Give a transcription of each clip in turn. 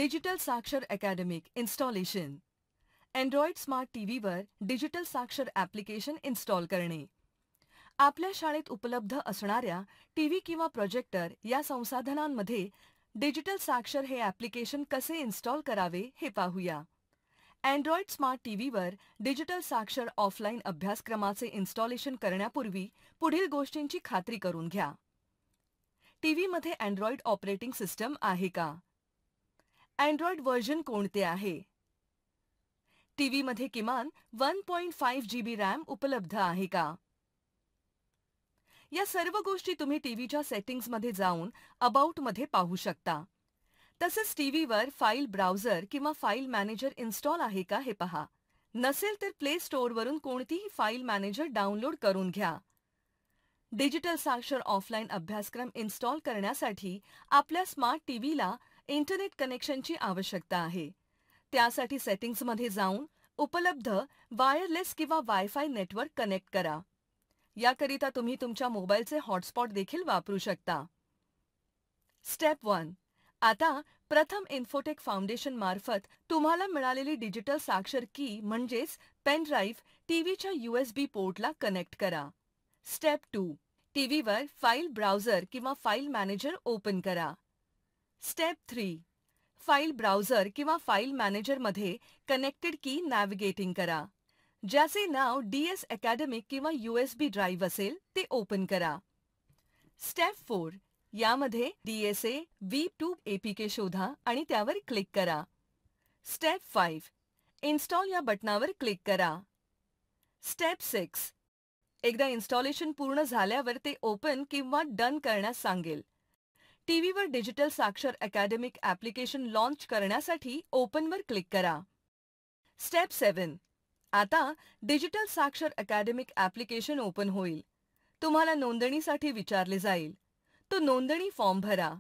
Digital साक्षर academic installation. Android smart टीव्हीवर digital साक्षर ॲप्लिकेशन इन्स्टॉल करणे. आपल्या शाळेत उपलब्ध असणाऱ्या टीव्ही किंवा प्रोजेक्टर या संसाधनांमध्ये डिजिटल साक्षर हे ॲप्लिकेशन कसे इन्स्टॉल करावे हे पाहूया. अँड्रॉइड स्मार्ट टीव्हीवर डिजिटल साक्षर ऑफलाईन अभ्यासक्रमाचे इन्स्टॉलेशन करण्यापूर्वी पुढील गोष्टींची खात्री करून घ्या. टीव्हीमध्ये अँड्रॉइड ऑपरेटिंग सिस्टम आहे का? अँड्रॉइड व्हर्जन कोणते आहे? टीव्हीमध्ये किमान 1.5 GB रॅम उपलब्ध आहे का? या सर्व गोष्टी तुम्ही टीव्हीच्या सेटिंग्जमध्ये जाऊन अबाउटमध्ये पाहू शकता. तसेच टीव्हीवर फाईल ब्राउझर किंवा फाईल मॅनेजर इन्स्टॉल आहे का हे पहा. नसेल तर प्ले स्टोअरवरून कोणतीही फाईल मॅनेजर डाउनलोड करून घ्या. डिजिटल साक्षर ऑफलाईन अभ्यासक्रम इन्स्टॉल करण्यासाठी आपल्या स्मार्ट टीव्हीला इंटरनेट कनेक्शनची आवश्यकता आहे. त्यासाठी सेटिंग्जमध्ये जाऊन उपलब्ध वायरलेस किंवा वायफाय नेटवर्क कनेक्ट करा. याकरिता तुम्ही तुमच्या मोबाईलचे हॉटस्पॉट देखील वापरू शकता. स्टेप 1. आता प्रथम इन्फोटेक फाउंडेशन मार्फत तुम्हाला मिळालेली डिजिटल साक्षर की म्हणजेच पेन ड्राईव्ह टीव्हीच्या USB पोर्टला कनेक्ट करा. स्टेप 2. टीव्हीवर फाईल ब्राउझर किंवा फाईल मॅनेजर ओपन करा. स्टेप 3. फाईल ब्राउझर किंवा फाईल मॅनेजरमध्ये कनेक्टेड की नॅव्हिगेटिंग करा. ज्याचे नाव DS अकॅडमिक किंवा USB ड्राईव्ह असेल ते ओपन करा. स्टेप 4. यामध्ये DSA V2 APK शोधा आणि त्यावर क्लिक करा. स्टेप 5. इन्स्टॉल या बटनावर क्लिक करा. स्टेप 6. एकदा इन्स्टॉलेशन पूर्ण झाल्यावर ते ओपन किंवा डन करण्यास सांगेल. टीव्हीवर डिजिटल साक्षर अकॅडमिक ॲप्लिकेशन लॉन्च करण्यासाठी ओपनवर क्लिक करा. स्टेप 7. आता डिजिटल साक्षर अकॅडमिक ॲप्लिकेशन ओपन होईल. तुम्हाला नोंदणीसाठी विचारले जाईल. तो नोंदणी फॉर्म भरा.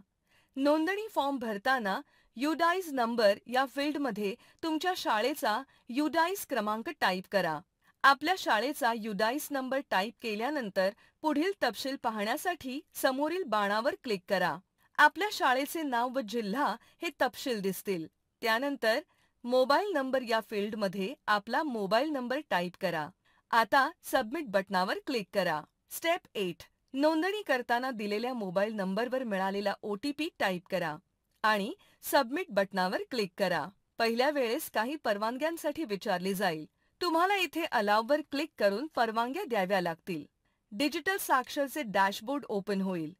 नोंदणी फॉर्म भरताना युडाईज नंबर या फील्डमध्ये तुमच्या शाळेचा युडाईज क्रमांक टाईप करा. आपल्या शाळेचा युडाईज नंबर टाईप केल्यानंतर पुढील तपशील पाहण्यासाठी समोरील बाणावर क्लिक करा. आपल्या शाळेचे नाव व जिल्हा हे तपशील दिसतील. त्यानंतर मोबाईल नंबर या फील्डमध्ये आपला मोबाईल नंबर टाईप करा. आता सबमिट बटनावर क्लिक करा. स्टेप 8. नोंदणी करताना दिलेल्या मोबाईल नंबरवर मिळालेला OTP टाईप करा आणि सबमिट बटनावर क्लिक करा. पहिल्या वेळेस काही परवानग्यांसाठी विचारले जाईल. तुम्हाला इथे अलाउवर क्लिक करून परवानग्या द्याव्या लागतील. डिजिटल साक्षरचे डॅशबोर्ड ओपन होईल.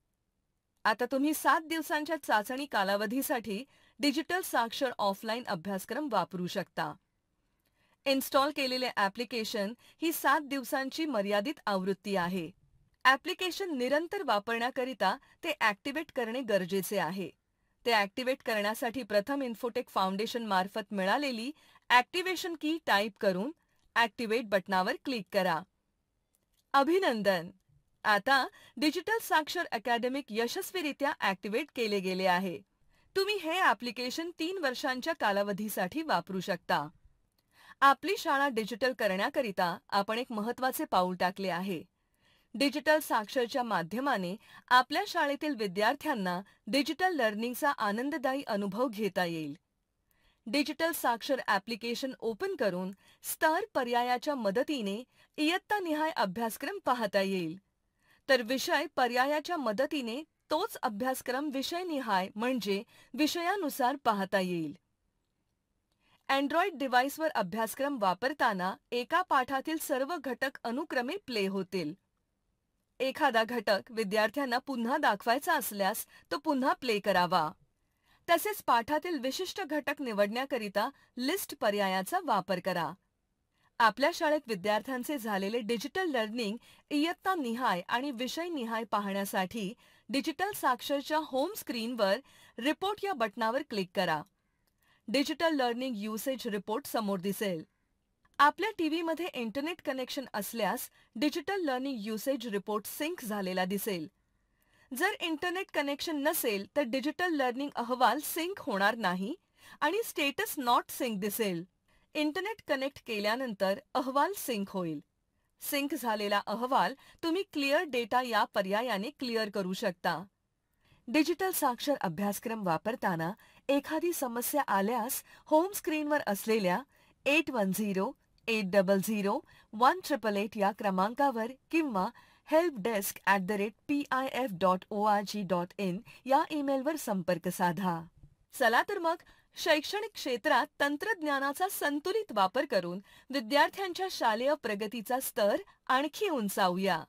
आता तुम्ही 7 दिवसांच्या चाचणी कालावधीसाठी डिजिटल साक्षर ऑफलाईन अभ्यासक्रम वापरू शकता. इन्स्टॉल केलेले ॲप्लिकेशन ही 7 दिवसांची मर्यादित आवृत्ती आहे. ॲप्लिकेशन निरंतर वापरण्याकरिता ते ॲक्टिवेट करणे गरजेचे आहे. ते ॲक्टिवेट करण्यासाठी प्रथम इन्फोटेक फाउंडेशन मार्फत मिळालेली ॲक्टिवेशन की टाईप करून ॲक्टिवेट बटनावर क्लिक करा. अभिनंदन! आता डिजिटल साक्षर अकॅडमिक यशस्वीरित्या ॲक्टिवेट केले गेले आहे. तुम्ही हे ॲप्लिकेशन 3 वर्षांच्या कालावधीसाठी वापरू शकता. आपली शाळा डिजिटल करण्याकरिता आपण एक महत्त्वाचे पाऊल टाकले आहे. डिजिटल साक्षरच्या माध्यमाने आपल्या शाळेतील विद्यार्थ्यांना डिजिटल लर्निंगचा आनंददायी अनुभव घेता येईल. डिजिटल साक्षर ॲप्लिकेशन ओपन करून स्तर पर्यायाच्या मदतीने इयत्तानिहाय अभ्यासक्रम पाहता येईल. तर विषय पर्यायाच्या मदतीने तोच अभ्यासक्रम विषयनिहाय म्हणजे विषयानुसार पाहता येईल. अँड्रॉइड डिव्हाइसवर अभ्यासक्रम वापरताना एका पाठातील सर्व घटक अनुक्रमे प्ले होतील. एखादा घटक विद्यार्थ्यांना पुन्हा दाखवायचा असल्यास तो पुन्हा प्ले करावा. तसेच पाठातील विशिष्ट घटक निवडण्याकरिता लिस्ट पर्यायाचा वापर करा. आपल्या शाळेत विद्यार्थ्यांचे झालेले डिजिटल लर्निंग इयत्तानिहाय आणि विषयनिहाय पाहण्यासाठी डिजिटल साक्षरच्या होम स्क्रीनवर रिपोर्ट या बटनावर क्लिक करा. डिजिटल लर्निंग युसेज रिपोर्ट समोर दिसेल. आपल्या टीव्हीमध्ये इंटरनेट कनेक्शन असल्यास digital learning usage report sync झालेला दिसेल. जर इंटरनेट कनेक्शन नसेल तर डिजिटल लर्निंग अहवाल सिंक होणार नाही आणि स्टेटस नॉट सिंक दिसेल. इंटरनेट कनेक्ट केल्यानंतर अहवाल सिंक होईल. सिंक झालेला अहवाल तुम्ही क्लिअर डेटा या पर्यायाने क्लिअर करू शकता. डिजिटल साक्षर अभ्यासक्रम वापरताना एखादी समस्या आल्यास होम स्क्रीनवर असलेल्या 810-800-1888 या क्रमांकावर किंवा helpdesk@pif.org.in या ईमेलवर संपर्क साधा. चला तर मग शैक्षणिक क्षेत्रात तंत्रज्ञानाचा संतुलित वापर करून विद्यार्थ्यांच्या शालेय प्रगतीचा स्तर आणखी उंचावूया.